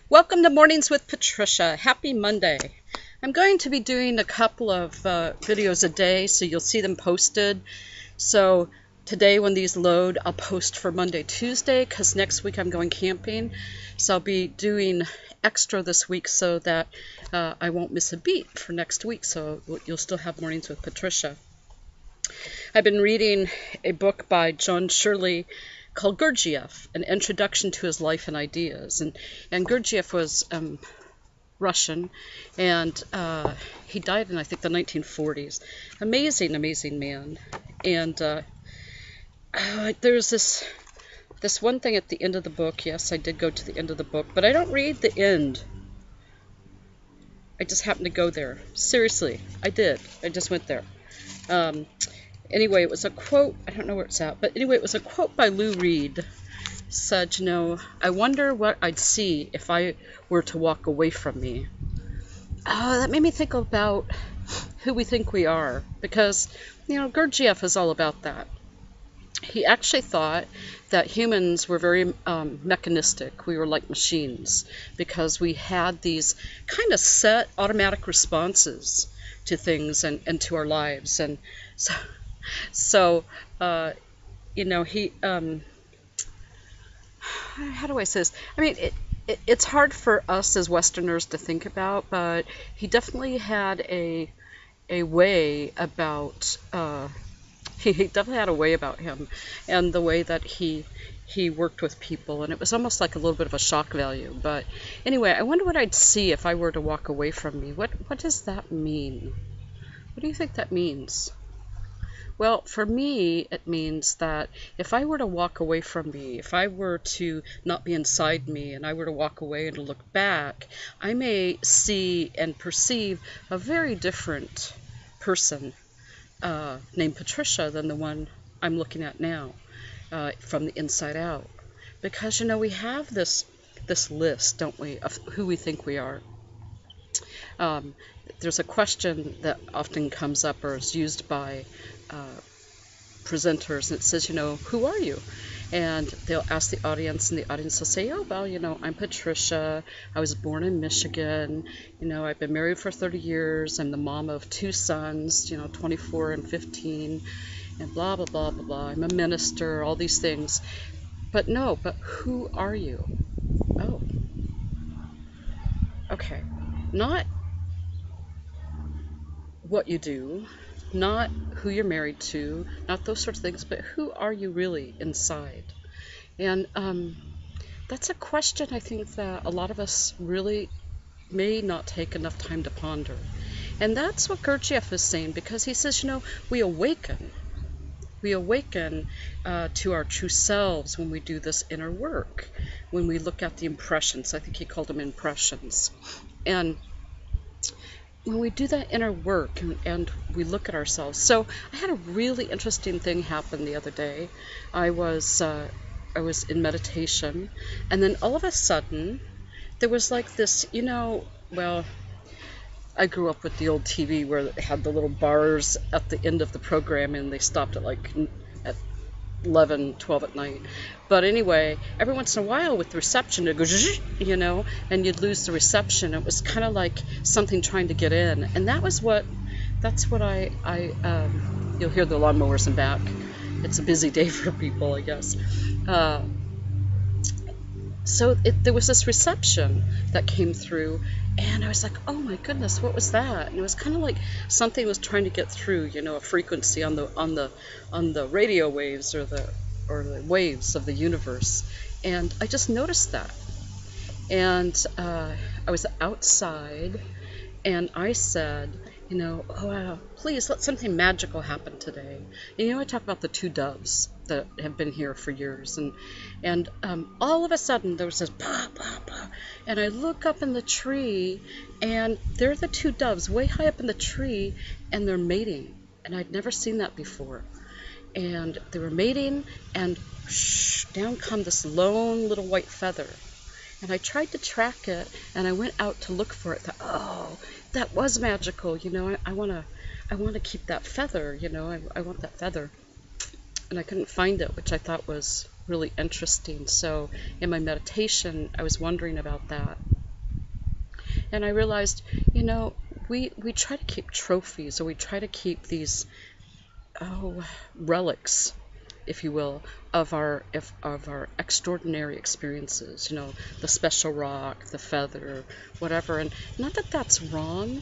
Welcome to Mornings with Patricia. Happy Monday. I'm going to be doing a couple of videos a day, so you'll see them posted. So today when these load, I'll post for Monday, Tuesday, because next week I'm going camping. So I'll be doing extra this week so that I won't miss a beat for next week. So you'll still have Mornings with Patricia. I've been reading a book by John Shirley called Gurdjieff, An Introduction to His Life and Ideas. And Gurdjieff was Russian, and he died in, I think, the 1940s. Amazing man. And there's this one thing at the end of the book. Yes, I did go to the end of the book, but I don't read the end. I just happened to go there. Seriously, I did. I just went there. Anyway, it was a quote. I don't know where it's at, but anyway, it was a quote by Lou Reed. Said, I wonder what I'd see if I were to walk away from me. That made me think about who we think we are, because, Gurdjieff is all about that. He actually thought that humans were very mechanistic. We were like machines because we had these kind of set automatic responses to things and to our lives. And so he, how do I say this? I mean, it's hard for us as Westerners to think about, but he definitely had a way about, he definitely had a way about him and the way that he worked with people, and it was almost like a little bit of a shock value. But anyway, I wonder what I'd see if I were to walk away from me. What does that mean? What do you think that means? Well, for me, it means that if I were to walk away from me, if I were to not be inside me and I were to walk away and to look back, I may see and perceive a very different person named Patricia than the one I'm looking at now, from the inside out. Because, we have this list, don't we, of who we think we are. There's a question that often comes up or is used by presenters, and it says, who are you? And they'll ask the audience, and the audience will say, oh, well, I'm Patricia. I was born in Michigan. I've been married for 30 years. I'm the mom of 2 sons, 24 and 15, and blah, blah, blah, blah, blah. I'm a minister, all these things. But who are you? Oh, okay. Not what you do, not who you're married to, not those sorts of things, but who are you really inside? And that's a question I think that a lot of us really may not take enough time to ponder. And that's what Gurdjieff is saying, because he says, we awaken. We awaken to our true selves when we do this inner work, when we look at the impressions. I think he called them impressions. And when we do that inner work and we look at ourselves. So I had a really interesting thing happen the other day. I was in meditation, and then all of a sudden there was like this, well, I grew up with the old TV where it had the little bars at the end of the program, and they stopped at 11, 12 at night. But anyway, every once in a while with the reception, it goes, and you'd lose the reception. It was kind of like something trying to get in. And that's what you'll hear the lawnmowers in back. It's a busy day for people, I guess. So there was this reception that came through, and I was like, oh my goodness, what was that? And it was kind of like something was trying to get through, a frequency on the radio waves or the waves of the universe. And I just noticed that. And I was outside, and I said, oh, please let something magical happen today. And I talk about the 2 doves that have been here for years, and all of a sudden there was this bah, bah, bah, and I look up in the tree, and there are the 2 doves way high up in the tree, and they're mating, and I'd never seen that before. And they were mating, and down come this lone little white feather. And I tried to track it, and I went out to look for it. Thought, oh, that was magical. I want to keep that feather. I want that feather. And I couldn't find it, which I thought was really interesting. So in my meditation, I was wondering about that. And I realized, we try to keep trophies, or we try to keep these, relics, if you will, of our extraordinary experiences. The special rock, the feather, whatever. And not that that's wrong,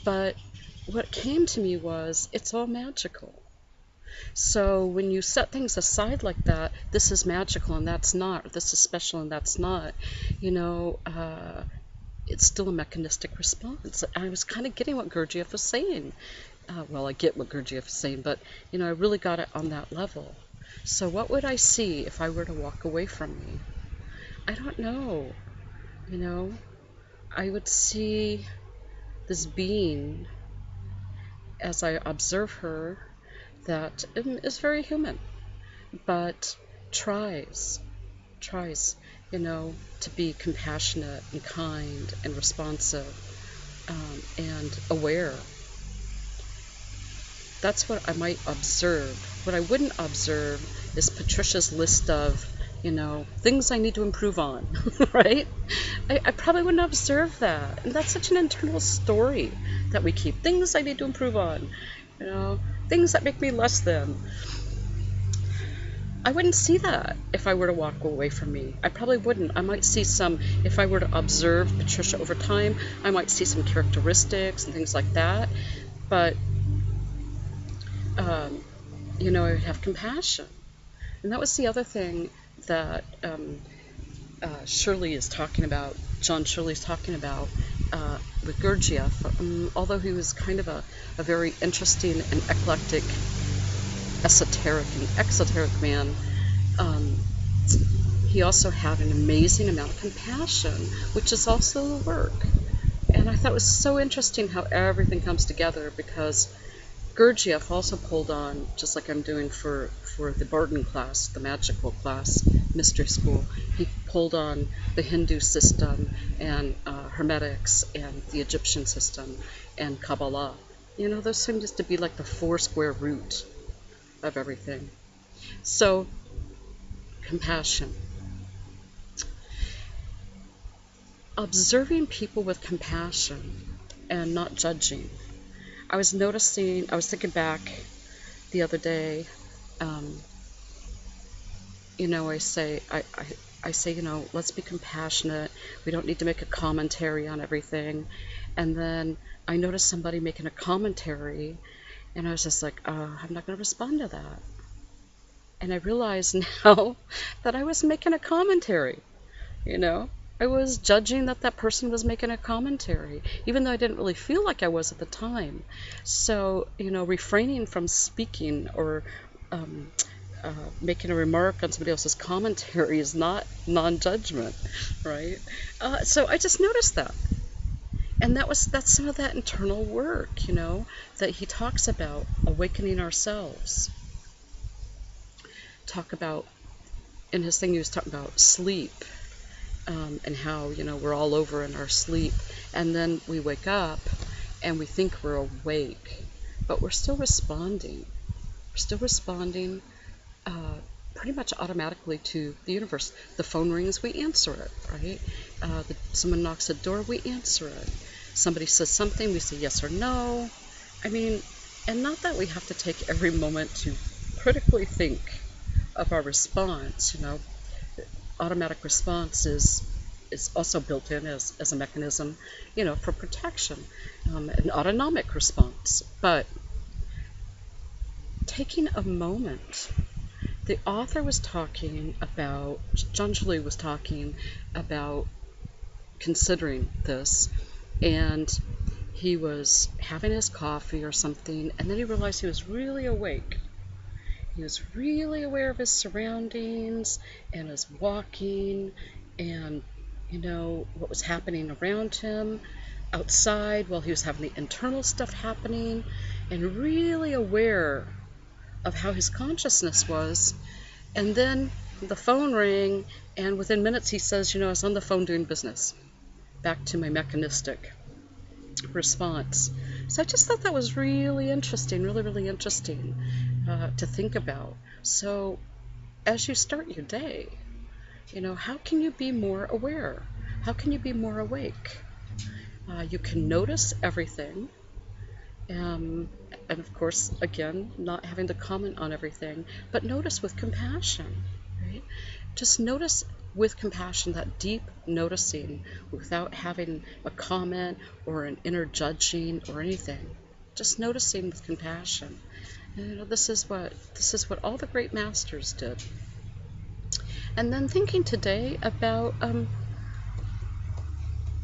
but what came to me was it's all magical. So when you set things aside like that, this is magical and that's not, or this is special and that's not, you know, uh, it's still a mechanistic response. I was kind of getting what Gurdjieff was saying. Well, I get what Gurdjieff is saying, but I really got it on that level. So what would I see if I were to walk away from me? I don't know. You know, I would see this being as I observe her that is very human, but tries, tries, to be compassionate and kind and responsive, and aware. That's what I might observe. What I wouldn't observe is Patricia's list of, things I need to improve on, right? I probably wouldn't observe that. And that's such an internal story that we keep. Things I need to improve on, things that make me less than. I wouldn't see that if I were to walk away from me. I probably wouldn't. I might see some, if I were to observe Patricia over time, I might see some characteristics and things like that. But I would have compassion. And that was the other thing that Shirley is talking about, John Shirley is talking about with Gurdjieff. Although he was kind of a very interesting and eclectic, esoteric and exoteric man, he also had an amazing amount of compassion, which is also the work. And I thought it was so interesting how everything comes together, because Gurdjieff also pulled on, just like I'm doing for the Barton class, the magical class, mystery school, he pulled on the Hindu system and Hermetics and the Egyptian system and Kabbalah. Those seem just to be like the four square root of everything. So, compassion. Observing people with compassion and not judging. I was thinking back the other day, I say, let's be compassionate. We don't need to make a commentary on everything. And then I noticed somebody making a commentary, and I was just like, I'm not going to respond to that. And I realize now that I was making a commentary, I was judging that person was making a commentary, even though I didn't really feel like I was at the time. So, refraining from speaking or making a remark on somebody else's commentary is not non-judgment, right? So I just noticed that. And that's some of that internal work, that he talks about, awakening ourselves. In his thing, he was talking about sleep, and how, we're all over in our sleep. And then we wake up and we think we're awake, but we're still responding. We're still responding pretty much automatically to the universe. The phone rings, we answer it, right? Someone knocks at the door, we answer it. Somebody says something, we say yes or no. And not that we have to take every moment to critically think of our response. Automatic response is also built in as a mechanism, for protection, an autonomic response. But taking a moment, the author was talking about, John Shirley was talking about considering this, and he was having his coffee or something, and then he realized he was really awake. He was really aware of his surroundings and his walking and, what was happening around him outside while he was having the internal stuff happening, and really aware of how his consciousness was. And then the phone rang, and within minutes he says, I was on the phone doing business. Back to my mechanistic response. So I just thought that was really interesting, really, really interesting to think about. So as you start your day, how can you be more aware? How can you be more awake? You can notice everything. And of course, again, not having to comment on everything, but notice with compassion, right? Just notice with compassion, that deep noticing without having a comment or an inner judging or anything. Just noticing with compassion. And, this is what all the great masters did. And then thinking today about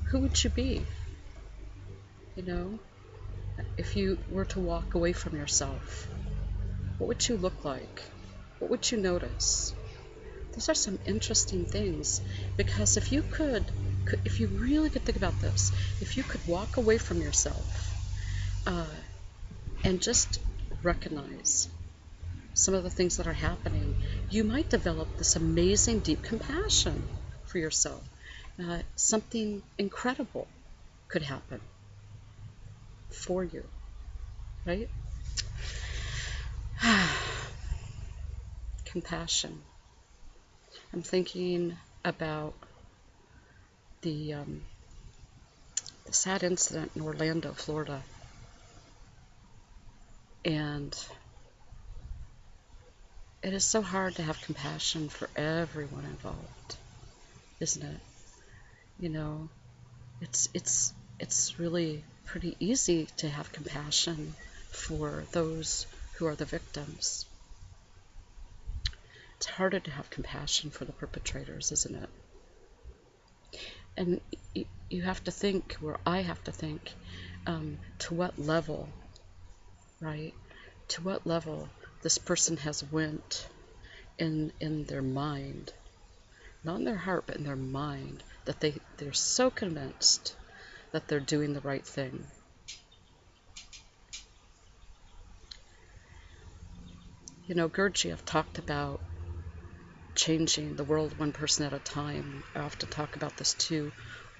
who would you be, if you were to walk away from yourself? What would you look like? What would you notice? Those are some interesting things, because if you really could think about this, if you could walk away from yourself and just recognize some of the things that are happening, you might develop this amazing deep compassion for yourself. Something incredible could happen for you, right? Compassion. I'm thinking about the sad incident in Orlando, Florida, and it is so hard to have compassion for everyone involved, isn't it? It's really pretty easy to have compassion for those who are the victims. It's harder to have compassion for the perpetrators, isn't it? And you have to think, or I have to think, to what level, right? To what level this person has went in their mind, not in their heart, but in their mind, that they're so convinced that they're doing the right thing. Gurdjieff talked about changing the world one person at a time. I often talk about this too.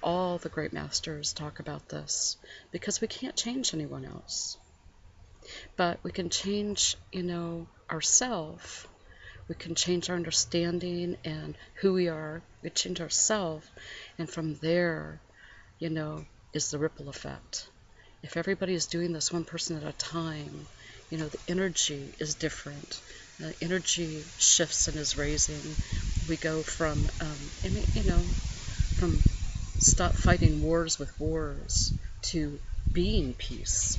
All the great masters talk about this, because we can't change anyone else. But we can change, ourselves. We can change our understanding and who we are. We change ourselves, and from there, is the ripple effect. If everybody is doing this one person at a time, the energy is different. The energy shifts and is raising. We go from, from stop fighting wars with wars to being peace,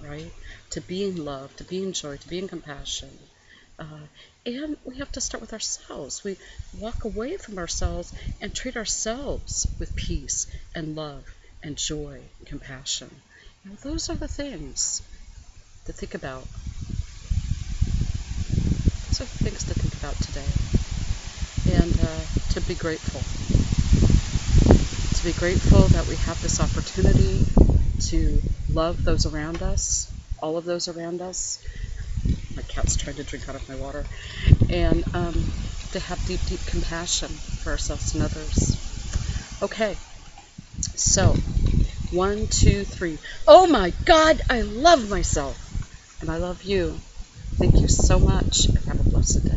right? To being love, to being joy, to being compassion. And we have to start with ourselves. We walk away from ourselves and treat ourselves with peace and love and joy and compassion. Those are the things to think about. Those are the things to think about today. And to be grateful. To be grateful that we have this opportunity to love those around us, all of those around us. My cat's trying to drink out of my water. And to have deep, deep compassion for ourselves and others. Okay, so 1, 2, 3. Oh my God, I love myself. And I love you. Thank you so much, and have a blessed day.